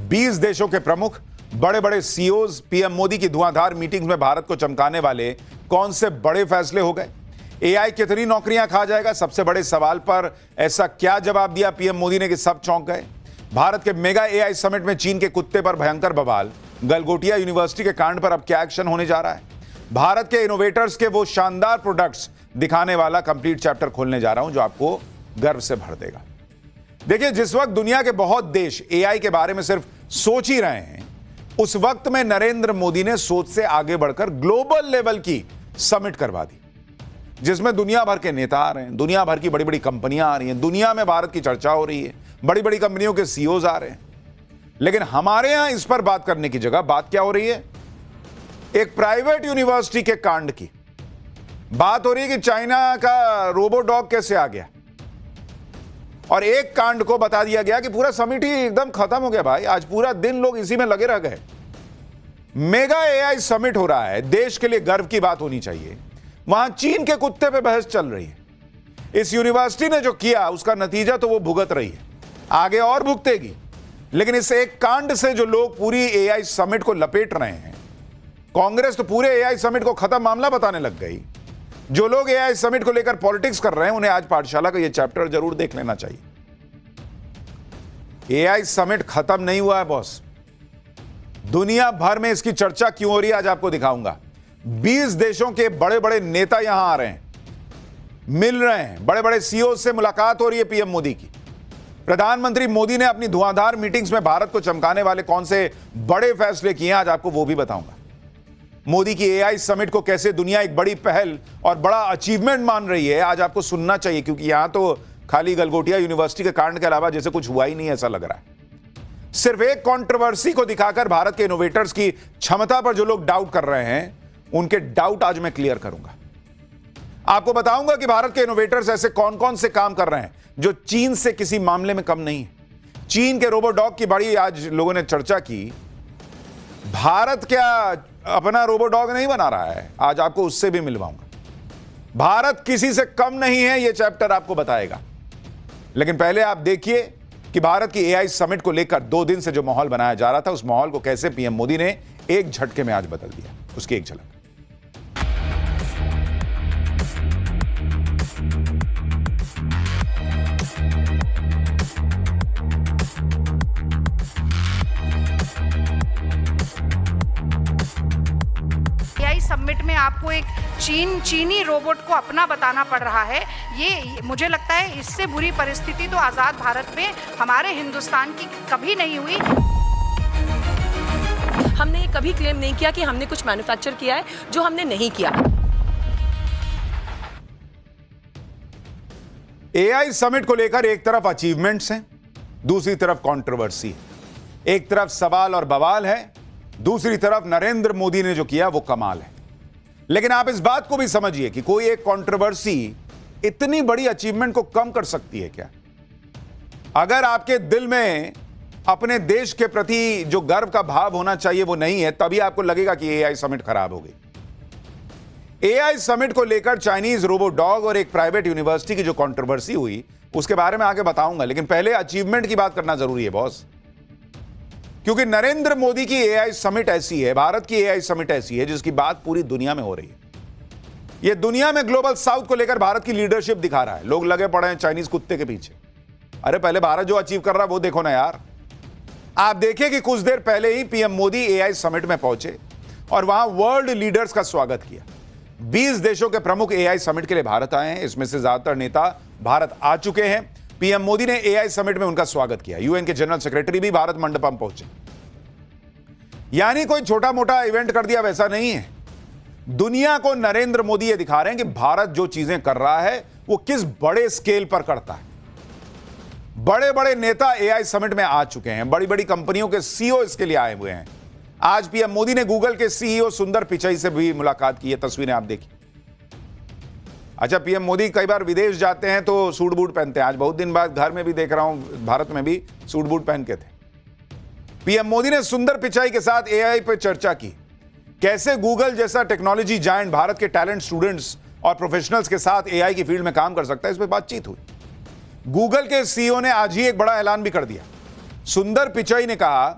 20 देशों के प्रमुख, बड़े बड़े सीईओज, पीएम मोदी की धुआंधार मीटिंग्स में भारत को चमकाने वाले कौन से बड़े फैसले हो गए? एआई कितनी नौकरियां खा जाएगा? सबसे बड़े सवाल पर ऐसा क्या जवाब दिया पीएम मोदी ने कि सब चौंक गए? भारत के मेगा एआई समिट में चीन के कुत्ते पर भयंकर बवाल, गलगोटिया यूनिवर्सिटी के कांड पर अब क्या एक्शन होने जा रहा है? भारत के इनोवेटर्स के वो शानदार प्रोडक्ट्स दिखाने वाला कंप्लीट चैप्टर खोलने जा रहा हूं जो आपको गर्व से भर देगा। देखिए, जिस वक्त दुनिया के बहुत देश एआई के बारे में सिर्फ सोच ही रहे हैं, उस वक्त में नरेंद्र मोदी ने सोच से आगे बढ़कर ग्लोबल लेवल की समिट करवा दी, जिसमें दुनिया भर के नेता आ रहे हैं, दुनिया भर की बड़ी बड़ी कंपनियां आ रही हैं, दुनिया में भारत की चर्चा हो रही है, बड़ी बड़ी कंपनियों के सीईओज आ रहे हैं। लेकिन हमारे यहां इस पर बात करने की जगह बात क्या हो रही है? एक प्राइवेट यूनिवर्सिटी के कांड की बात हो रही है कि चाइना का रोबोडॉग कैसे आ गया, और एक कांड को बता दिया गया कि पूरा समिट ही एकदम खत्म हो गया। भाई, आज पूरा दिन लोग इसी में लगे रह गए। मेगा एआई समिट हो रहा है, देश के लिए गर्व की बात होनी चाहिए। वहां चीन के कुत्ते पे बहस चल रही है। इस यूनिवर्सिटी ने जो किया उसका नतीजा तो वो भुगत रही है, आगे और भुगतेगी। लेकिन इस एक कांड से जो लोग पूरी एआई समिट को लपेट रहे हैं, कांग्रेस तो पूरे एआई समिट को खत्म मामला बताने लग गई। जो लोग एआई समिट को लेकर पॉलिटिक्स कर रहे हैं, उन्हें आज पाठशाला का यह चैप्टर जरूर देख लेना चाहिए। एआई समिट खत्म नहीं हुआ है बॉस। दुनिया भर में इसकी चर्चा क्यों हो रही है, आज आपको दिखाऊंगा। 20 देशों के बड़े बड़े नेता यहां आ रहे हैं, मिल रहे हैं, बड़े बड़े सीईओ से मुलाकात हो रही है पीएम मोदी की। प्रधानमंत्री मोदी ने अपनी धुआंधार मीटिंग्स में भारत को चमकाने वाले कौन से बड़े फैसले किए हैं, आज आपको वो भी बताऊंगा। मोदी की एआई समिट को कैसे दुनिया एक बड़ी पहल और बड़ा अचीवमेंट मान रही है, आज आपको सुनना चाहिए, क्योंकि यहां तो खाली गलगोटिया यूनिवर्सिटी के कांड के अलावा जैसे कुछ हुआ ही नहीं, ऐसा लग रहा है। सिर्फ एक कंट्रोवर्सी को दिखाकर भारत के इनोवेटर्स की क्षमता पर जो लोग डाउट कर रहे हैं, उनके डाउट आज मैं क्लियर करूंगा। आपको बताऊंगा कि भारत के इनोवेटर्स ऐसे कौन कौन से काम कर रहे हैं जो चीन से किसी मामले में कम नहीं है। चीन के रोबोडॉग की बड़ी आज लोगों ने चर्चा की। भारत क्या अपना रोबोडॉग नहीं बना रहा है? आज आपको उससे भी मिलवाऊंगा। भारत किसी से कम नहीं है, यह चैप्टर आपको बताएगा। लेकिन पहले आप देखिए कि भारत की एआई समिट को लेकर 2 दिन से जो माहौल बनाया जा रहा था, उस माहौल को कैसे पीएम मोदी ने एक झटके में आज बदल दिया। उसकी एक झलक। समिट में आपको एक चीनी रोबोट को अपना बताना पड़ रहा है। ये मुझे लगता है इससे बुरी परिस्थिति तो आज़ाद भारत में हमारे हिंदुस्तान की कभी नहीं हुई। हमने ये कभी क्लेम नहीं किया कि हमने कुछ मैन्युफैक्चर किया है जो हमने नहीं किया। एआई समिट को लेकर एक तरफ अचीवमेंट्स हैं, दूसरी तरफ कंट्रोवर्सी है। एक तरफ सवाल और बवाल है, दूसरी तरफ नरेंद्र मोदी ने जो किया वो कमाल है। लेकिन आप इस बात को भी समझिए कि कोई एक कंट्रोवर्सी इतनी बड़ी अचीवमेंट को कम कर सकती है क्या? अगर आपके दिल में अपने देश के प्रति जो गर्व का भाव होना चाहिए वो नहीं है, तभी आपको लगेगा कि एआई समिट खराब हो गई। एआई समिट को लेकर चाइनीज रोबोडॉग और एक प्राइवेट यूनिवर्सिटी की जो कंट्रोवर्सी हुई, उसके बारे में आगे बताऊंगा। लेकिन पहले अचीवमेंट की बात करना जरूरी है बॉस, क्योंकि नरेंद्र मोदी की एआई समिट ऐसी है, भारत की एआई समिट ऐसी है जिसकी बात पूरी दुनिया में हो रही है। यह दुनिया में ग्लोबल साउथ को लेकर भारत की लीडरशिप दिखा रहा है। लोग लगे पड़े हैं चाइनीज कुत्ते के पीछे। अरे पहले भारत जो अचीव कर रहा है वो देखो ना यार। आप देखिए कि कुछ देर पहले ही पीएम मोदी एआई समिट में पहुंचे और वहां वर्ल्ड लीडर्स का स्वागत किया। 20 देशों के प्रमुख एआई समिट के लिए भारत आए हैं। इसमें से ज्यादातर नेता भारत आ चुके हैं। पीएम मोदी ने एआई समिट में उनका स्वागत किया। यूएन के जनरल सेक्रेटरी भी भारत मंडपम पहुंचे। यानी कोई छोटा मोटा इवेंट कर दिया वैसा नहीं है। दुनिया को नरेंद्र मोदी ये दिखा रहे हैं कि भारत जो चीजें कर रहा है वो किस बड़े स्केल पर करता है। बड़े बड़े नेता एआई समिट में आ चुके हैं, बड़ी बड़ी कंपनियों के सीईओ इसके लिए आए हुए हैं। आज पीएम मोदी ने गूगल के सीईओ सुंदर पिचाई से भी मुलाकात की है। तस्वीरें आप देखिए। अच्छा, पीएम मोदी कई बार विदेश जाते हैं तो सूट बूट पहनते हैं। आज बहुत दिन बाद घर में भी देख रहा हूं, भारत में भी सूट बूट पहन के थे। पीएम मोदी ने सुंदर पिचाई के साथ एआई पर चर्चा की। कैसे गूगल जैसा टेक्नोलॉजी जायंट भारत के टैलेंट स्टूडेंट्स और प्रोफेशनल्स के साथ एआई की फील्ड में काम कर सकता है, इस पर बातचीत हुई। गूगल के सीईओ ने आज ही एक बड़ा ऐलान भी कर दिया। सुंदर पिचाई ने कहा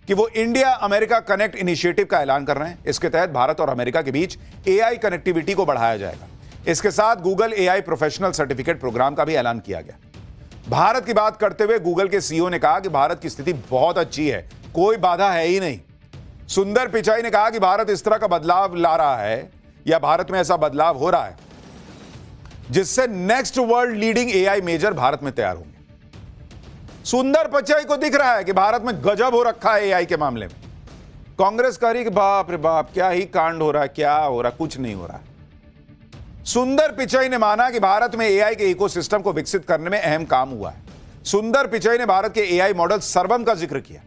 कि वो इंडिया अमेरिका कनेक्ट इनिशिएटिव का ऐलान कर रहे हैं। इसके तहत भारत और अमेरिका के बीच एआई कनेक्टिविटी को बढ़ाया जाएगा। इसके साथ Google AI professional certificate program का भी ऐलान किया गया। भारत की बात करते हुए गूगल के सीईओ ने कहा कि भारत की स्थिति बहुत अच्छी है, कोई बाधा है ही नहीं। सुंदर पिचाई ने कहा कि भारत इस तरह का बदलाव ला रहा है या भारत में ऐसा बदलाव हो रहा है जिससे next world leading AI major Bharat में तैयार होंगे। सुंदर पिचाई को दिख रहा है कि भारत में गजब हो रखा है एआई के मामले में। कांग्रेस कह रही कि बाप रे बाप क्या ही कांड हो रहा है, क्या हो रहा है, कुछ नहीं हो रहा है। सुंदर पिचाई ने माना कि भारत में एआई के इकोसिस्टम को विकसित करने में अहम काम हुआ है। सुंदर पिचाई ने भारत के एआई मॉडल सर्वम का जिक्र किया,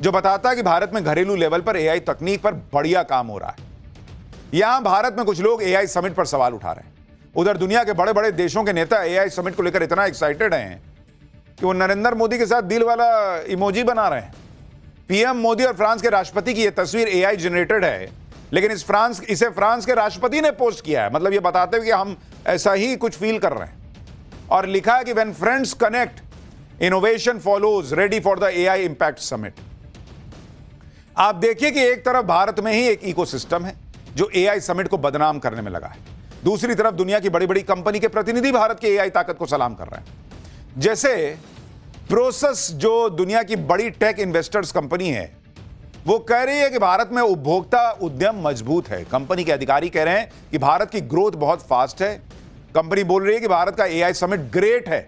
जो बताता है कि भारत में घरेलू लेवल पर एआई तकनीक पर बढ़िया काम हो रहा है। यहां भारत में कुछ लोग एआई समिट पर सवाल उठा रहे हैं। उधर दुनिया के बड़े बड़े देशों के नेता एआई समिट को लेकर इतना एक्साइटेड हैं कि वो नरेंद्र मोदी के साथ दिल वाला इमोजी बना रहे हैं। पीएम मोदी और फ्रांस के राष्ट्रपति की यह तस्वीर एआई जनरेटेड है, लेकिन इसे फ्रांस के राष्ट्रपति ने पोस्ट किया है। मतलब ये बताते हुए कि हम ऐसा ही कुछ फील कर रहे हैं। और लिखा है कि when friends connect, innovation follows, ready for the AI impact summit. आप देखिए कि एक तरफ भारत में ही एक इकोसिस्टम है जो एआई समिट को बदनाम करने में लगा है, दूसरी तरफ दुनिया की बड़ी बड़ी कंपनी के प्रतिनिधि भारत के एआई ताकत को सलाम कर रहे हैं। जैसे प्रोसेस, जो दुनिया की बड़ी टेक इन्वेस्टर्स कंपनी है, वो कह रही है कि भारत में उपभोक्ता उद्यम मजबूत है। कंपनी के अधिकारी कह रहे हैं कि भारत की ग्रोथ बहुत फास्ट है। कंपनी बोल रही है कि भारत का एआई समिट ग्रेट है,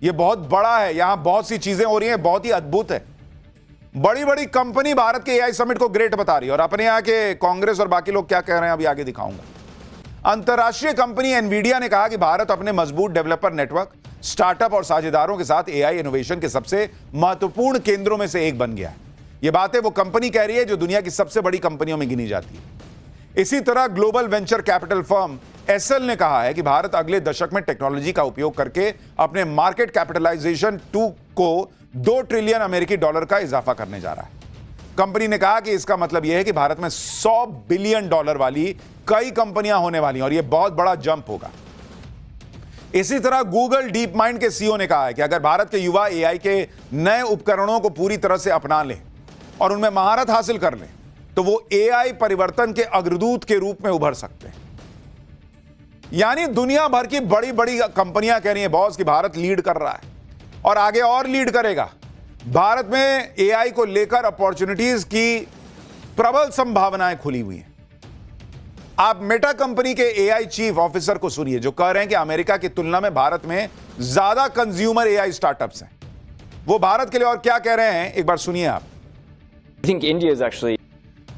ये बहुत बड़ा है, यहां बहुत सी चीजें हो रही हैं, बहुत ही अद्भुत है। बड़ी बड़ी कंपनी भारत के एआई समिट को ग्रेट बता रही है। और अपने यहां के कांग्रेस और बाकी लोग क्या कह रहे हैं अभी आगे दिखाऊंगा। अंतर्राष्ट्रीय कंपनी एनवीडिया ने कहा कि भारत अपने मजबूत डेवलपर नेटवर्क, स्टार्टअप और साझेदारों के साथ एआई इनोवेशन के सबसे महत्वपूर्ण केंद्रों में से एक बन गया है। यह बातें वो कंपनी कह रही है जो दुनिया की सबसे बड़ी कंपनियों में गिनी जाती है। इसी तरह global venture capital firm SL ने कहा है कि भारत अगले दशक में टेक्नोलॉजी का उपयोग करके अपने मार्केट कैपिटलाइजेशन को 2 ट्रिलियन अमेरिकी डॉलर का इजाफा करने जा रहा है। कंपनी ने कहा कि इसका मतलब यह है कि भारत में 100 बिलियन डॉलर वाली कई कंपनियां होने वाली हैं और यह बहुत बड़ा जंप होगा। इसी तरह गूगल डीप माइंड के सीईओ ने कहा है कि अगर भारत के युवा एआई के नए उपकरणों को पूरी तरह से अपना लें और उनमें महारत हासिल कर लें तो वो एआई परिवर्तन के अग्रदूत के रूप में उभर सकते हैं। यानी दुनिया भर की बड़ी बड़ी कंपनियां कह रही हैं बॉस कि भारत लीड कर रहा है और आगे और लीड करेगा। भारत में एआई को लेकर अपॉर्चुनिटीज की प्रबल संभावनाएं खुली हुई हैं। आप मेटा कंपनी के एआई चीफ ऑफिसर को सुनिए, जो कह रहे हैं कि अमेरिका की तुलना में भारत में ज्यादा कंज्यूमर एआई स्टार्टअप्स हैं। वो भारत के लिए और क्या कह रहे हैं, एक बार सुनिए आप। I think India is actually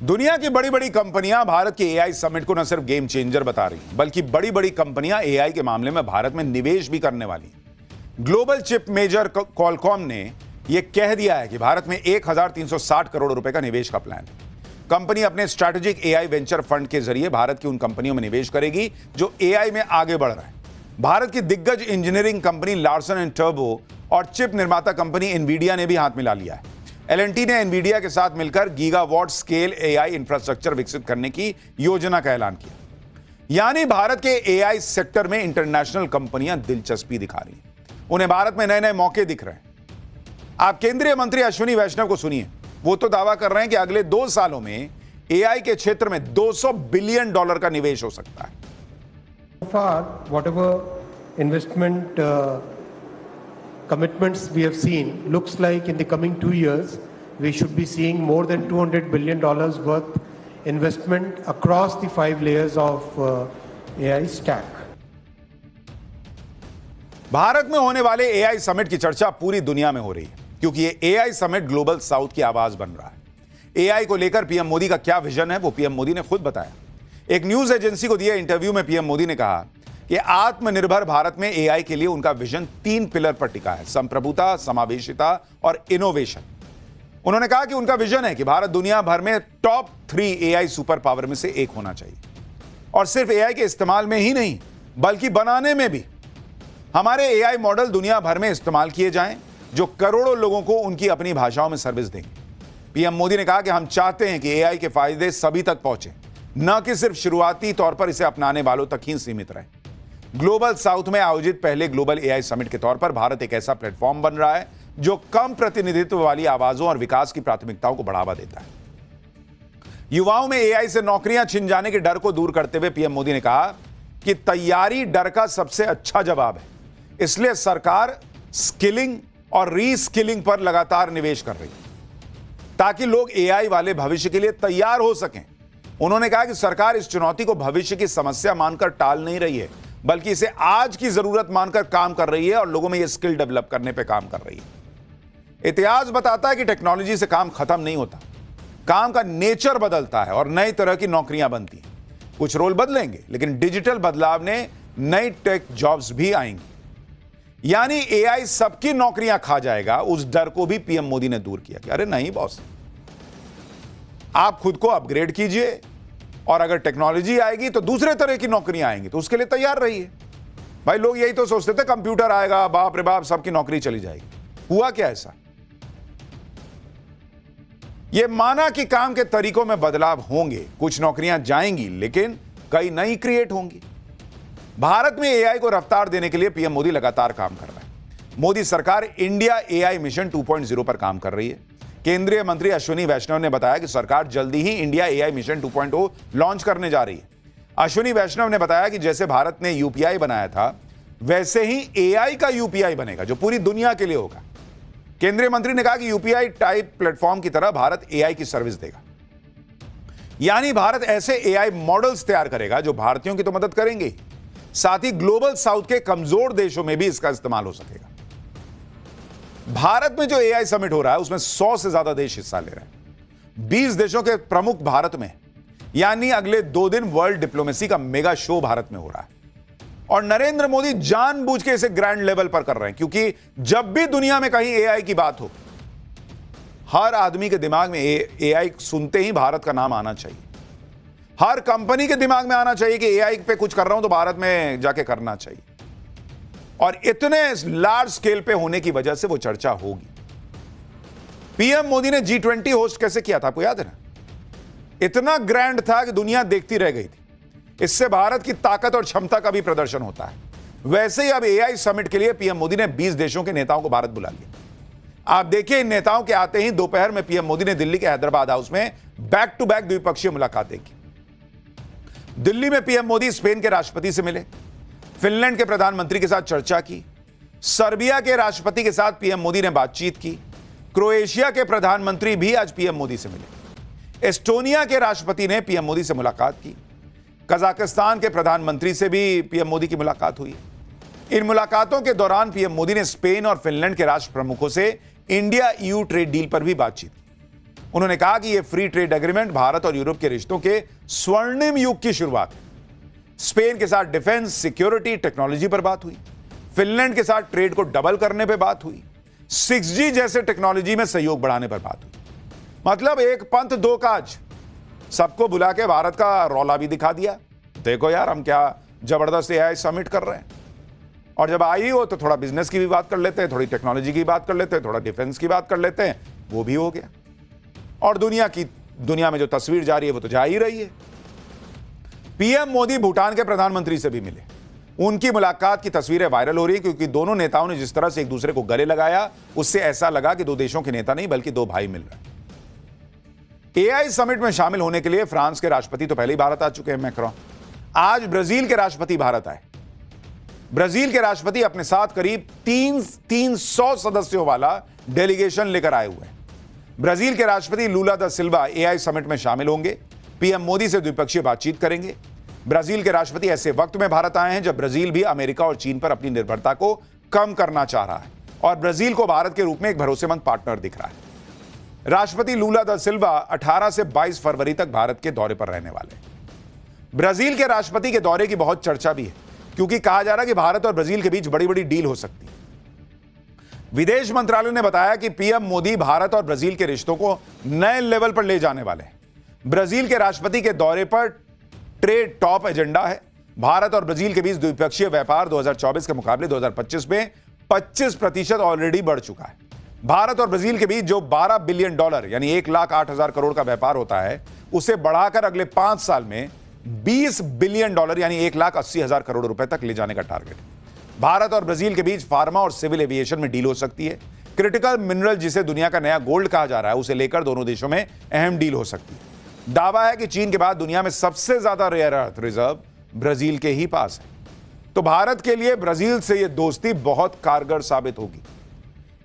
दुनिया की बड़ी बड़ी कंपनियां भारत के एआई समिट को न सिर्फ गेम चेंजर बता रही हैं, बल्कि बड़ी बड़ी कंपनियां एआई के मामले में भारत में निवेश भी करने वाली हैं। ग्लोबल चिप मेजर क्वालकॉम ने यह कह दिया है कि भारत में 1360 करोड़ रुपए का निवेश का प्लान है। कंपनी अपने स्ट्रैटेजिक एआई वेंचर फंड के जरिए भारत की उन कंपनियों में निवेश करेगी जो एआई में आगे बढ़ रहे हैं। भारत की दिग्गज engineering company Larsen and turbo और चिप निर्माता कंपनी एनवीडिया ने भी हाथ मिला लिया है। एलएनटी ने एनवीडिया के साथ मिलकर गीगावाट स्केल एआई इंफ्रास्ट्रक्चर विकसित करने की योजना का ऐलान किया। यानी भारत के एआई सेक्टर में इंटरनेशनल कंपनियां दिलचस्पी दिखा रही हैं, उन्हें भारत में नए नए मौके दिख रहे हैं। आप केंद्रीय मंत्री अश्विनी वैष्णव को सुनिए, वो तो दावा कर रहे हैं कि अगले 2 सालों में एआई के क्षेत्र में $200 बिलियन का निवेश हो सकता है। So far, whatever investment commitments we have seen, looks like in the coming 2 years, we should be seeing more than $200 billion worth investment across the 5 layers of AI stack. Bharat में होने वाले एआई समिट की चर्चा पूरी दुनिया में हो रही है, क्योंकि ये एआई समिट ग्लोबल साउथ की आवाज बन रहा है। एआई को लेकर पीएम मोदी का क्या विजन है, वो पीएम मोदी ने खुद बताया। एक न्यूज एजेंसी को दिए इंटरव्यू में पीएम मोदी ने कहा कि आत्मनिर्भर भारत में एआई के लिए उनका विजन 3 पिलर पर टिका है: संप्रभुता, समावेशिता और इनोवेशन। उन्होंने कहा कि उनका विजन है कि भारत दुनिया भर में टॉप 3 एआई सुपर पावर में से एक होना चाहिए, और सिर्फ एआई के इस्तेमाल में ही नहीं बल्कि बनाने में भी। हमारे एआई मॉडल दुनिया भर में इस्तेमाल किए जाएं, जो करोड़ों लोगों को उनकी अपनी भाषाओं में सर्विस देंगे। पीएम मोदी ने कहा कि हम चाहते हैं कि एआई के फायदे सभी तक पहुंचे, न कि सिर्फ शुरुआती तौर पर इसे अपनाने वालों तक ही सीमित रहे। ग्लोबल साउथ में आयोजित पहले ग्लोबल एआई समिट के तौर पर भारत एक ऐसा प्लेटफॉर्म बन रहा है जो कम प्रतिनिधित्व वाली आवाजों और विकास की प्राथमिकताओं को बढ़ावा देता है। युवाओं में एआई से नौकरियां छिन जाने के डर को दूर करते हुए पीएम मोदी ने कहा कि तैयारी डर का सबसे अच्छा जवाब है, इसलिए सरकार स्किलिंग और रीस्किलिंग पर लगातार निवेश कर रही है ताकि लोग एआई वाले भविष्य के लिए तैयार हो सकें। उन्होंने कहा कि सरकार इस चुनौती को भविष्य की समस्या मानकर टाल नहीं रही है, बल्कि इसे आज की जरूरत मानकर काम कर रही है और लोगों में यह स्किल डेवलप करने पर काम कर रही है। इतिहास बताता है कि टेक्नोलॉजी से काम खत्म नहीं होता, काम का नेचर बदलता है और नई तरह की नौकरियां बनती हैं। कुछ रोल बदलेंगे, लेकिन डिजिटल बदलाव ने नई टेक जॉब्स भी आएंगी। यानी एआई सबकी नौकरियां खा जाएगा, उस डर को भी पीएम मोदी ने दूर किया कि अरे नहीं बॉस, आप खुद को अपग्रेड कीजिए और अगर टेक्नोलॉजी आएगी तो दूसरे तरह की नौकरियां आएंगी, तो उसके लिए तैयार रहिए। भाई लोग यही तो सोचते थे कंप्यूटर आएगा, बाप रे बाप सबकी नौकरी चली जाएगी। हुआ क्या ऐसा? यह माना कि काम के तरीकों में बदलाव होंगे, कुछ नौकरियां जाएंगी, लेकिन कई नई क्रिएट होंगी। भारत में एआई को रफ्तार देने के लिए पीएम मोदी लगातार काम कर रहा है। मोदी सरकार इंडिया एआई मिशन 2.0 पर काम कर रही है। केंद्रीय मंत्री अश्विनी वैष्णव ने बताया कि सरकार जल्दी ही इंडिया एआई मिशन 2.0 लॉन्च करने जा रही है। अश्विनी वैष्णव ने बताया कि जैसे भारत ने यूपीआई बनाया था, वैसे ही एआई का यूपीआई बनेगा जो पूरी दुनिया के लिए होगा। केंद्रीय मंत्री ने कहा कि यूपीआई टाइप प्लेटफॉर्म की तरह भारत एआई की सर्विस देगा, यानी भारत ऐसे एआई मॉडल्स तैयार करेगा जो भारतीयों की तो मदद करेंगे, साथ ही ग्लोबल साउथ के कमजोर देशों में भी इसका इस्तेमाल हो सकेगा। भारत में जो एआई समिट हो रहा है उसमें 100 से ज्यादा देश हिस्सा ले रहे हैं। 20 देशों के प्रमुख भारत में, यानी अगले 2 दिन वर्ल्ड डिप्लोमेसी का मेगा शो भारत में हो रहा है। और नरेंद्र मोदी जानबूझ के इसे ग्रैंड लेवल पर कर रहे हैं, क्योंकि जब भी दुनिया में कहीं एआई की बात हो, हर आदमी के दिमाग में एआई सुनते ही भारत का नाम आना चाहिए। हर कंपनी के दिमाग में आना चाहिए कि एआई पे कुछ कर रहा हूं तो भारत में जाके करना चाहिए। और इतने लार्ज स्केल पे होने की वजह से वो चर्चा होगी। पीएम मोदी ने G20 होस्ट कैसे किया था, आपको याद है ना? इतना ग्रैंड था कि दुनिया देखती रह गई थी। इससे भारत की ताकत और क्षमता का भी प्रदर्शन होता है। वैसे ही अब एआई समिट के लिए पीएम मोदी ने 20 देशों के नेताओं को भारत बुला लिया। आप देखिए, इन नेताओं के आते ही दोपहर में पीएम मोदी ने दिल्ली के हैदराबाद हाउस में बैक टू बैक द्विपक्षीय मुलाकातें की। दिल्ली में पीएम मोदी स्पेन के राष्ट्रपति से मिले, फिनलैंड के प्रधानमंत्री के साथ चर्चा की, सर्बिया के राष्ट्रपति के साथ पीएम मोदी ने बातचीत की, क्रोएशिया के प्रधानमंत्री भी आज पीएम मोदी से मिले, एस्टोनिया के राष्ट्रपति ने पीएम मोदी से मुलाकात की, कजाकिस्तान के प्रधानमंत्री से भी पीएम मोदी की मुलाकात हुई। इन मुलाकातों के दौरान पीएम मोदी ने स्पेन और फिनलैंड के राष्ट्र प्रमुखों से इंडिया ईयू ट्रेड डील पर भी बातचीत की। उन्होंने कहा कि यह फ्री ट्रेड एग्रीमेंट भारत और यूरोप के रिश्तों के स्वर्णिम युग की शुरुआत है। स्पेन के साथ डिफेंस, सिक्योरिटी, टेक्नोलॉजी पर बात हुई। फिनलैंड के साथ ट्रेड को डबल करने पर बात हुई। 6G जैसे टेक्नोलॉजी में सहयोग बढ़ाने पर बात हुई। मतलब एक पंथ दो काज, सबको बुला के भारत का रौला भी दिखा दिया। देखो यार, हम क्या जबरदस्त एआई समिट कर रहे हैं। और जब आई हो तो थोड़ा बिजनेस की भी बात कर लेते हैं, थोड़ी टेक्नोलॉजी की बात कर लेते हैं, थोड़ा डिफेंस की बात कर लेते हैं, वो भी हो गया। और दुनिया में जो तस्वीर जा रही है वो तो जा ही रही है। पीएम मोदी भूटान के प्रधानमंत्री से भी मिले। उनकी मुलाकात की तस्वीरें वायरल हो रही है, क्योंकि दोनों नेताओं ने जिस तरह से एक दूसरे को गले लगाया, उससे ऐसा लगा कि 2 देशों के नेता नहीं बल्कि 2 भाई मिल रहे हैं। एआई समिट में शामिल होने के लिए फ्रांस के राष्ट्रपति तो पहले ही भारत आ चुके हैं, मैक्रोन। आज ब्राजील के राष्ट्रपति भारत आए। ब्राजील के राष्ट्रपति अपने साथ करीब 300 सदस्यों वाला डेलीगेशन लेकर आए हुए हैं। ब्राजील के राष्ट्रपति लूला दा सिल्वा एआई समिट में शामिल होंगे, पीएम मोदी से द्विपक्षीय बातचीत करेंगे। ब्राजील के राष्ट्रपति ऐसे वक्त में भारत आए हैं जब ब्राजील भी अमेरिका और चीन पर अपनी निर्भरता को कम करना चाह रहा है और ब्राजील को भारत के रूप में एक भरोसेमंद पार्टनर दिख रहा है। राष्ट्रपति लूला दा सिल्वा 18 से 22 फरवरी तक भारत के दौरे पर रहने वाले हैं। ब्राजील के राष्ट्रपति के दौरे की बहुत चर्चा भी है, क्योंकि कहा जा रहा है कि भारत और ब्राजील के बीच बड़ी बड़ी डील हो सकती है। विदेश मंत्रालय ने बताया कि पीएम मोदी भारत और ब्राजील के रिश्तों को नए लेवल पर ले जाने वाले हैं। ब्राजील के राष्ट्रपति के दौरे पर ट्रेड टॉप एजेंडा है। भारत और ब्राजील के बीच द्विपक्षीय व्यापार 2024 के मुकाबले 2025 में 25% ऑलरेडी बढ़ चुका है। भारत और ब्राजील के बीच जो $12 बिलियन यानी 1,08,000 करोड़ का व्यापार होता है, उसे बढ़ाकर अगले 5 साल में $20 बिलियन यानी 1,80,000 करोड़ रुपए तक ले जाने का टारगेट है। भारत और ब्राजील के बीच फार्मा और सिविल एविएशन में डील हो सकती है। क्रिटिकल मिनरल जिसे दुनिया का नया गोल्ड कहा जा रहा है, उसे लेकर दोनों देशों में अहम डील हो सकती है। दावा है कि चीन के बाद दुनिया में सबसे ज्यादा रेयर अर्थ रिजर्व ब्राजील के ही पास है। तो भारत के लिए ब्राजील से यह दोस्ती बहुत कारगर साबित होगी।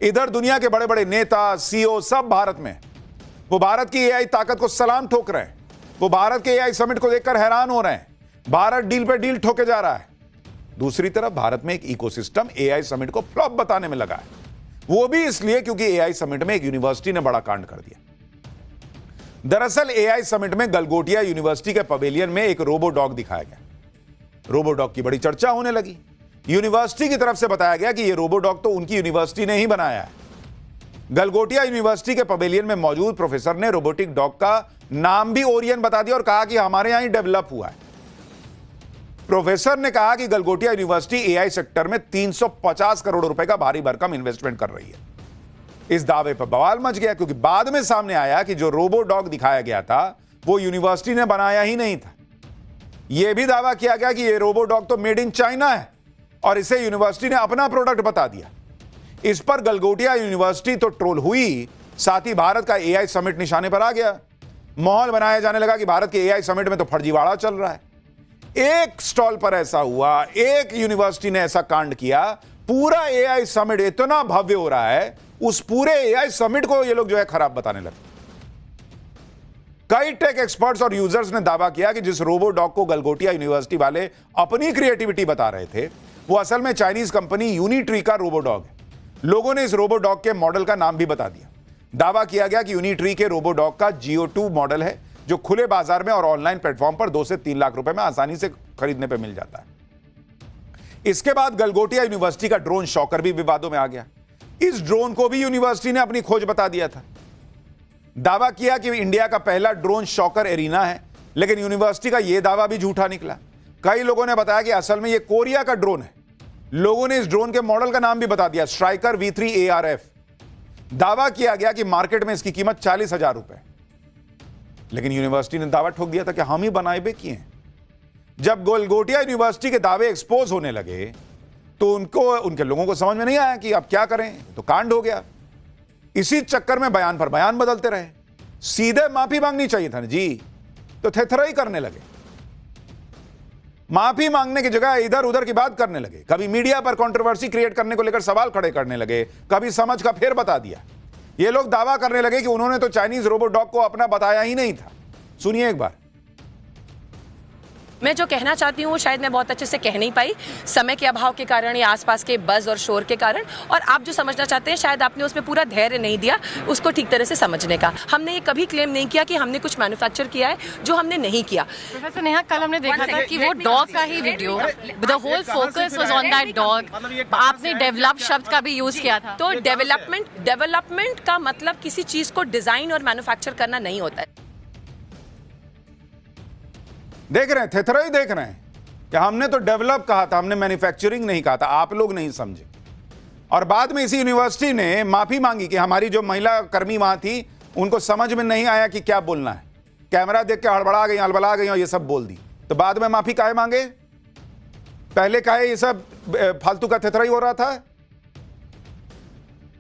इधर दुनिया के बड़े बड़े नेता, सीईओ सब भारत में, वो भारत की एआई ताकत को सलाम ठोक रहे हैं। वो भारत के एआई समिट को देखकर हैरान हो रहे हैं। भारत डील पे डील ठोके जा रहा है। दूसरी तरफ भारत में एक इकोसिस्टम एआई समिट को फ्लॉप बताने में लगा है, वो भी इसलिए क्योंकि एआई समिट में एक यूनिवर्सिटी ने बड़ा कांड कर दिया। दरअसल एआई समिट में गलगोटिया यूनिवर्सिटी के पवेलियन में एक रोबो डॉग दिखाया गया। रोबो डॉग की बड़ी चर्चा होने लगी। यूनिवर्सिटी की तरफ से बताया गया कि यह रोबो डॉग तो उनकी यूनिवर्सिटी ने ही बनाया है। गलगोटिया यूनिवर्सिटी के पवेलियन में मौजूद प्रोफेसर ने रोबोटिक डॉग का नाम भी ओरियन बता दिया और कहा कि हमारे यहां ही डेवलप हुआ है। प्रोफेसर ने कहा कि गलगोटिया यूनिवर्सिटी एआई सेक्टर में 350 करोड़ रुपए का भारी भरकम इन्वेस्टमेंट कर रही है। इस दावे पर बवाल मच गया क्योंकि बाद में सामने आया कि जो रोबो डॉग दिखाया गया था वो यूनिवर्सिटी ने बनाया ही नहीं था। यह भी दावा किया गया कि यह रोबो डॉग तो मेड इन चाइना है और इसे यूनिवर्सिटी ने अपना प्रोडक्ट बता दिया। इस पर गलगोटिया यूनिवर्सिटी तो ट्रोल हुई, साथ ही भारत का एआई समिट निशाने पर आ गया। माहौल बनाया जाने लगा कि भारत के एआई समिट में तो फर्जीवाड़ा चल रहा है। एक स्टॉल पर ऐसा हुआ, एक यूनिवर्सिटी ने ऐसा कांड किया, पूरा एआई समिट इतना भव्य हो रहा है, उस पूरे एआई समिट को ये लोग जो है खराब बताने लगे। कई टेक एक्सपर्ट्स और यूजर्स ने दावा किया कि जिस रोबो डॉग को गलगोटिया यूनिवर्सिटी वाले अपनी क्रिएटिविटी बता रहे थे, वो असल में चाइनीज कंपनी यूनिट्री का रोबो डॉग है। लोगों ने इस रोबो डॉग के मॉडल का नाम भी बता दिया। दावा किया गया कि यूनिट्री के रोबो डॉग का GO2 मॉडल है, जो खुले बाजार में और ऑनलाइन प्लेटफॉर्म पर 2 से 3 लाख रुपए में आसानी से खरीदने पे मिल जाता है। इसके बाद गलगोटिया यूनिवर्सिटी का ड्रोन शॉकर भी विवादों में आ गया। इस ड्रोन को भी यूनिवर्सिटी ने अपनी खोज बता दिया था। दावा किया कि इंडिया का पहला ड्रोन शॉकर एरिना है, लेकिन यूनिवर्सिटी का यह दावा भी झूठा निकला। कई लोगों ने बताया कि असल में यह कोरिया का ड्रोन है। लोगों ने इस ड्रोन के मॉडल का नाम भी बता दिया, स्ट्राइकर V3 ARF। दावा किया गया कि मार्केट में इसकी कीमत 40,000 रुपए, लेकिन यूनिवर्सिटी ने दावा ठोक दिया था कि हम ही बनाए बे किए हैं। जब गलगोटिया यूनिवर्सिटी के दावे एक्सपोज होने लगे तो उनके लोगों को समझ में नहीं आया कि अब क्या करें, तो कांड हो गया। इसी चक्कर में बयान पर बयान बदलते रहे। सीधे माफी मांगनी चाहिए था ना जी, तो थेथराई करने लगे। माफी मांगने की जगह इधर उधर की बात करने लगे। कभी मीडिया पर कंट्रोवर्सी क्रिएट करने को लेकर सवाल खड़े करने लगे, कभी समझ का फेर बता दिया। ये लोग दावा करने लगे कि उन्होंने तो चाइनीज रोबो डॉग को अपना बताया ही नहीं था। सुनिए एक बार। मैं जो कहना चाहती हूँ वो शायद मैं बहुत अच्छे से कह नहीं पाई, समय के अभाव के कारण या आसपास के बज़ और शोर के कारण, और आप जो समझना चाहते हैं शायद आपने उसमें पूरा धैर्य नहीं दिया उसको ठीक तरह से समझने का। हमने ये कभी क्लेम नहीं किया कि हमने कुछ मैन्युफैक्चर किया है, जो हमने नहीं किया। प्रोफेसर नेहा, कल हमने देखा था कि वो डॉग का ही video, the whole focus was on that dog. आपने डेवलप शब्द का भी यूज किया था। तो डेवलपमेंट का मतलब किसी चीज को डिजाइन और मैन्युफैक्चर करना नहीं होता है। देख रहे हैं, थेथराई देख रहे हैं कि हमने तो डेवलप कहा था, हमने मैन्युफैक्चरिंग नहीं कहा था, आप लोग नहीं समझे। और बाद में इसी यूनिवर्सिटी ने माफी मांगी कि हमारी जो महिला कर्मी वहां थी उनको समझ में नहीं आया कि क्या बोलना है, कैमरा देख के हड़बड़ा गई, हड़बड़ा गई और ये सब बोल दी। तो बाद में माफी काहे मांगे? पहले काहे ये सब फालतू का थेथराई हो रहा था?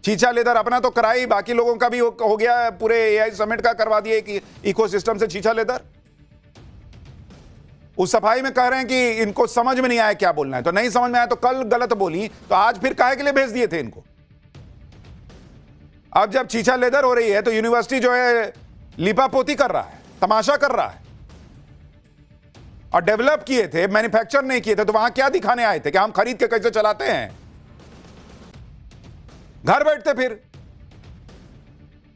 चीचा लेदर अपना तो कराई, बाकी लोगों का भी हो गया, पूरे एआई समिट का करवा दिए कि इकोसिस्टम से चीचा लेदर। उस सफाई में कह रहे हैं कि इनको समझ में नहीं आया क्या बोलना है, तो नहीं समझ में आया तो कल गलत बोली, तो आज फिर काहे के लिए भेज दिए थे इनको? अब जब चीचा लेदर हो रही है तो यूनिवर्सिटी जो है लिपापोती कर रहा है, तमाशा कर रहा है। और डेवलप किए थे, मैन्युफैक्चर नहीं किए थे, तो वहां क्या दिखाने आए थे कि हम खरीद के कैसे चलाते हैं? घर बैठते फिर।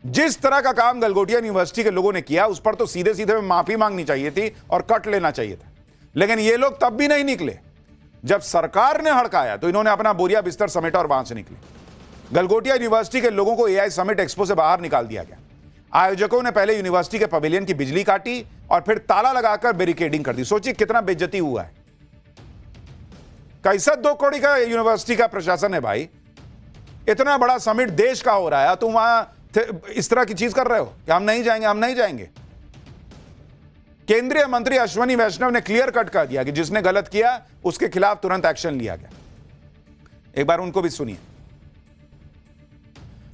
जिस तरह का काम गलगोटिया यूनिवर्सिटी के लोगों ने किया उस पर तो सीधे सीधे माफी मांगनी चाहिए थी और कट लेना चाहिए था, लेकिन ये लोग तब भी नहीं निकले। जब सरकार ने हड़काया तो इन्होंने अपना बोरिया बिस्तर समेटा और वहां से निकले। गलगोटिया यूनिवर्सिटी के लोगों को एआई समिट एक्सपो से बाहर निकाल दिया गया। आयोजकों ने पहले यूनिवर्सिटी के पवेलियन की बिजली काटी और फिर ताला लगाकर बैरिकेडिंग कर दी। सोचिए कितना बेइज्जती हुआ है। कैसा 2 करोड़ का यूनिवर्सिटी का प्रशासन है भाई। इतना बड़ा समिट देश का हो रहा है, तुम वहां इस तरह की चीज कर रहे हो कि हम नहीं जाएंगे, हम नहीं जाएंगे। केंद्रीय मंत्री अश्विनी वैष्णव ने क्लियर कट कर दिया कि जिसने गलत किया उसके खिलाफ तुरंत एक्शन लिया गया। एक बार उनको भी सुनिए।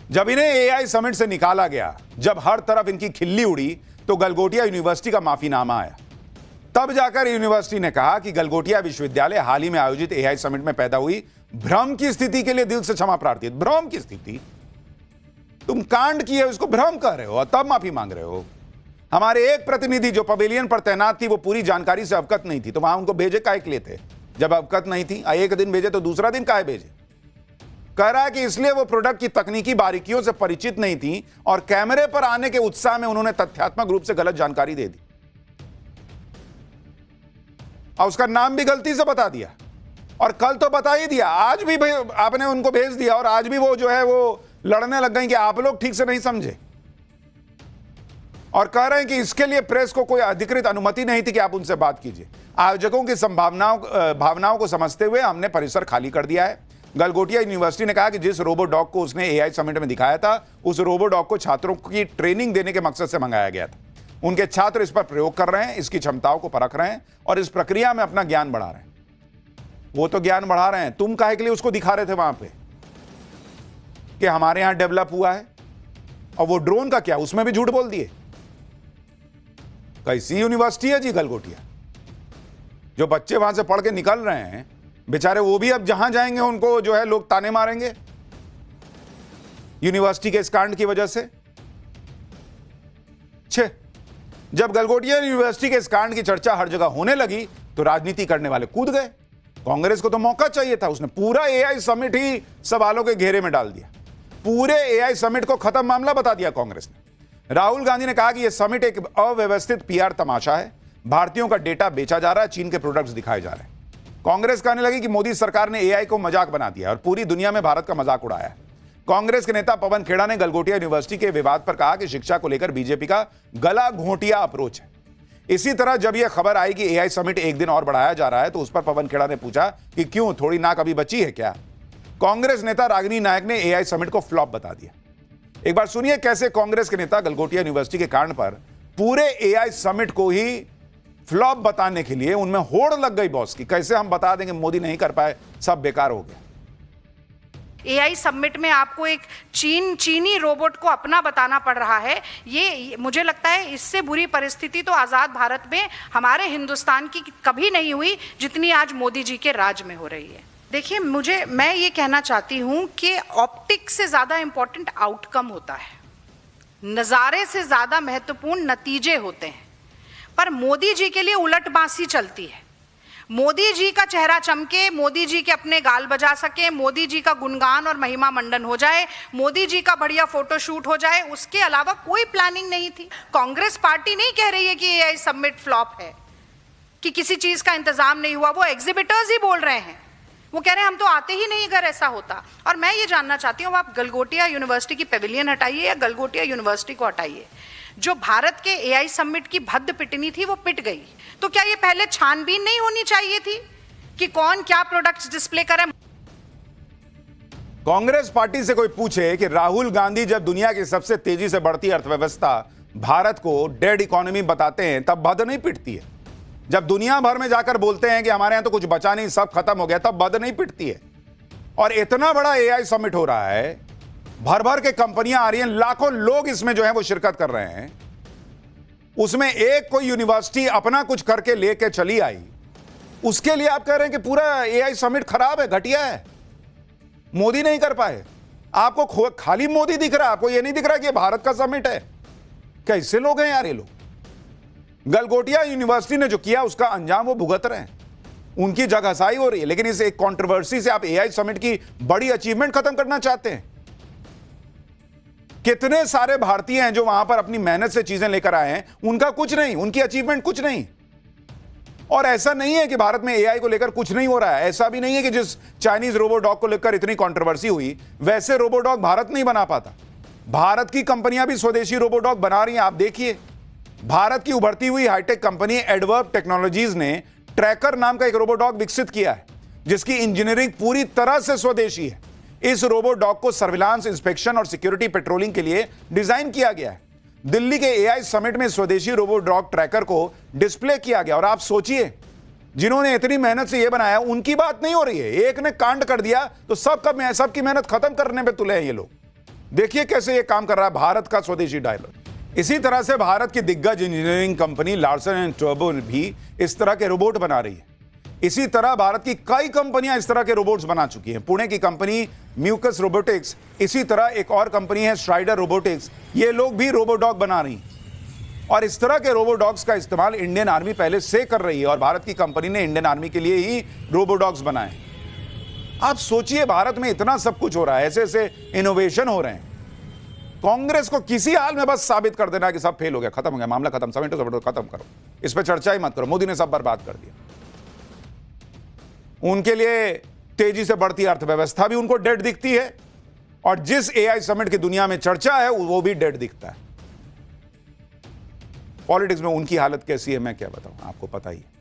जब इन्हें एआई समिट से निकाला गया, जब हर तरफ इनकी खिल्ली उड़ी, तो गलगोटिया यूनिवर्सिटी का माफीनामा आया। तब जाकर यूनिवर्सिटी ने कहा कि गलगोटिया विश्वविद्यालय हाल ही में आयोजित एआई समिट में पैदा हुई भ्रम की स्थिति के लिए दिल से क्षमा प्रार्थी। भ्रम की स्थिति, तुम कांड किए उसको भ्रम कर रहे हो और तब माफी मांग रहे हो। हमारे एक प्रतिनिधि जो पवेलियन पर तैनात थी वो पूरी जानकारी से अवगत नहीं थी, तो वहां उनको भेजे काहे के लिए थे? जब अवगत नहीं थी, एक दिन भेजे तो दूसरा दिन काहे भेजे? कह रहा है कि इसलिए वो प्रोडक्ट की तकनीकी बारीकियों से परिचित नहीं थी और कैमरे पर आने के उत्साह में उन्होंने तथ्यात्मक रूप से गलत जानकारी दे दी और उसका नाम भी गलती से बता दिया। और कल तो बता ही दिया, आज भी आपने उनको भेज दिया और आज भी वो जो है वो लड़ने लग गए कि आप लोग ठीक से नहीं समझे और कह रहे हैं कि इसके लिए प्रेस को कोई अधिकृत अनुमति नहीं थी कि आप उनसे बात कीजिए। आयोजकों की भावनाओं को समझते हुए हमने परिसर खाली कर दिया है। गलगोटिया यूनिवर्सिटी ने कहा कि जिस रोबो डॉग को उसने एआई समिट में दिखाया था, उस रोबो डॉग को छात्रों की ट्रेनिंग देने के मकसद से मंगाया गया था। उनके छात्र इस पर प्रयोग कर रहे हैं, इसकी क्षमताओं को परख रहे हैं और इस प्रक्रिया में अपना ज्ञान बढ़ा रहे हैं। वो तो ज्ञान बढ़ा रहे हैं, तुम काहे के लिए उसको दिखा रहे थे वहां पे कि हमारे यहां डेवलप हुआ है? और वो ड्रोन का क्या, उसमें भी झूठ बोल दिए। कैसी यूनिवर्सिटी है जी गलगोटिया? जो बच्चे वहां से पढ़ के निकल रहे हैं बेचारे, वो भी अब जहां जाएंगे उनको जो है लोग ताने मारेंगे यूनिवर्सिटी के इस कांड की वजह से। जब गलगोटिया यूनिवर्सिटी के इस कांड की चर्चा हर जगह होने लगी तो राजनीति करने वाले कूद गए। कांग्रेस को तो मौका चाहिए था, उसने पूरा एआई समिट ही सवालों के घेरे में डाल दिया। पूरे एआई समिट को खत्म मामला बता दिया कांग्रेस ने। राहुल गांधी ने कहा कि यह समिट एक अव्यवस्थित पीआर तमाशा है, भारतीयों का डेटा बेचा जा रहा है, चीन के प्रोडक्ट्स दिखाए जा रहे हैं। कांग्रेस कहने लगी कि मोदी सरकार ने एआई को मजाक बना दिया और पूरी दुनिया में भारत का मजाक उड़ाया है। कांग्रेस के नेता पवन खेड़ा ने गलगोटिया यूनिवर्सिटी के विवाद पर कहा कि शिक्षा को लेकर बीजेपी का गला घोंटिया अप्रोच है। इसी तरह जब यह खबर आई कि एआई समिट एक दिन और बढ़ाया जा रहा है तो उस पर पवन खेड़ा ने पूछा कि क्यों, थोड़ी नाक अभी बची है क्या? कांग्रेस नेता रागिनी नायक ने एआई समिट को फ्लॉप बता दिया। एक बार सुनिए कैसे कांग्रेस के नेता गलगोटिया यूनिवर्सिटी के कांड पर पूरे एआई समिट को ही फ्लॉप बताने के लिए उनमें होड़ लग गई बॉस की। कैसे हम बता देंगे मोदी नहीं कर पाए, सब बेकार हो गया। एआई समिट में आपको एक चीनी रोबोट को अपना बताना पड़ रहा है। ये मुझे लगता है इससे बुरी परिस्थिति तो आज़ाद भारत में हमारे हिंदुस्तान की कभी नहीं हुई जितनी आज मोदी जी के राज में हो रही है। देखिए, मैं ये कहना चाहती हूँ कि ऑप्टिक्स से ज़्यादा इम्पोर्टेंट आउटकम होता है, नज़ारे से ज़्यादा महत्वपूर्ण नतीजे होते हैं। पर मोदी जी के लिए उलट बांसी चलती है। मोदी जी का चेहरा चमके, मोदी जी के अपने गाल बजा सके, मोदी जी का गुणगान और महिमा मंडन हो जाए, मोदी जी का बढ़िया फोटोशूट हो जाए, उसके अलावा कोई प्लानिंग नहीं थी। कांग्रेस पार्टी नहीं कह रही है कि एआई समिट फ्लॉप है, कि किसी चीज का इंतजाम नहीं हुआ। वो एग्जिबिटर्स ही बोल रहे हैं, वो कह रहे हैं हम तो आते ही नहीं अगर ऐसा होता। और मैं ये जानना चाहती हूँ, आप गलगोटिया यूनिवर्सिटी की पेविलियन हटाइए या गलगोटिया यूनिवर्सिटी को हटाइए, जो भारत के एआई समिट की भद्द पिटनी थी वो पिट गई। तो क्या ये पहले छानबीन नहीं होनी चाहिए थी कि कौन क्या प्रोडक्ट्स डिस्प्ले करे? कांग्रेस पार्टी से कोई पूछे कि राहुल गांधी जब दुनिया की सबसे तेजी से बढ़ती अर्थव्यवस्था भारत को डेड इकोनॉमी बताते हैं तब भद्द नहीं पिटती है। जब दुनिया भर में जाकर बोलते हैं कि हमारे यहां तो कुछ बचा नहीं, सब खत्म हो गया, तब भद्द नहीं पिटती है। और इतना बड़ा एआई समिट हो रहा है, भर भर के कंपनियां आ रही हैं, लाखों लोग इसमें जो है वो शिरकत कर रहे हैं। उसमें एक कोई यूनिवर्सिटी अपना कुछ करके लेके चली आई, उसके लिए आप कह रहे हैं कि पूरा एआई समिट खराब है, घटिया है, मोदी नहीं कर पाए। आपको खाली मोदी दिख रहा है, आपको यह नहीं दिख रहा कि भारत का समिट है। कैसे लोग हैं यार ये लोग? गलगोटिया यूनिवर्सिटी ने जो किया उसका अंजाम वो भुगत रहे हैं, उनकी जगहसाई हो रही है। लेकिन इस एक कंट्रोवर्सी से आप एआई समिट की बड़ी अचीवमेंट खत्म करना चाहते हैं। कितने सारे भारतीय हैं जो वहां पर अपनी मेहनत से चीजें लेकर आए हैं, उनका कुछ नहीं, उनकी अचीवमेंट कुछ नहीं। और ऐसा नहीं है कि भारत में एआई को लेकर कुछ नहीं हो रहा है। ऐसा भी नहीं है कि जिस चाइनीज रोबो डॉग को लेकर इतनी कंट्रोवर्सी हुई वैसे रोबो डॉग भारत नहीं बना पाता। भारत की कंपनियां भी स्वदेशी रोबो डॉग बना रही हैं। आप देखिए, भारत की उभरती हुई हाईटेक कंपनी एडवर्ब टेक्नोलॉजीज ने ट्रैकर नाम का एक रोबो डॉग विकसित किया है जिसकी इंजीनियरिंग पूरी तरह से स्वदेशी है। इस रोबो डॉग को सर्विलांस, इंस्पेक्शन और सिक्योरिटी पेट्रोलिंग के लिए डिजाइन किया गया है। दिल्ली के एआई समिट में स्वदेशी रोबो डॉग ट्रैकर को डिस्प्ले किया गया। और आप सोचिए, जिन्होंने इतनी मेहनत से यह बनाया उनकी बात नहीं हो रही है। एक ने कांड कर दिया तो सबकी मेहनत खत्म करने पे तुले हैं ये लोग। देखिए कैसे ये काम कर रहा है भारत का स्वदेशी डायलॉग। इसी तरह से भारत की दिग्गज engineering company Larsen and turbo भी इस तरह के रोबोट बना रही है। इसी तरह भारत की कई कंपनियां इस तरह के रोबोट्स बना चुकी हैं। पुणे की कंपनी म्यूकस रोबोटिक्स, इसी तरह एक और कंपनी है स्ट्राइडर रोबोटिक्स, ये लोग भी रोबोडॉग बना रही हैं। और इस तरह के रोबोडॉग्स का इस्तेमाल इंडियन आर्मी पहले से कर रही है और भारत की कंपनी ने इंडियन आर्मी के लिए ही रोबोडॉग्स बनाए। आप सोचिए, भारत में इतना सब कुछ हो रहा है, ऐसे ऐसे इनोवेशन हो रहे हैं। कांग्रेस को किसी हाल में बस साबित कर देना कि सब फेल हो गया, खत्म हो गया, मामला खत्म, समेटो खत्म करो, इस पर चर्चा ही मत करो, मोदी ने सब बर्बाद कर दिया। उनके लिए तेजी से बढ़ती अर्थव्यवस्था भी उनको डेड दिखती है और जिस एआई समिट की दुनिया में चर्चा है वो भी डेड दिखता है। पॉलिटिक्स में उनकी हालत कैसी है मैं क्या बताऊं, आपको पता ही है।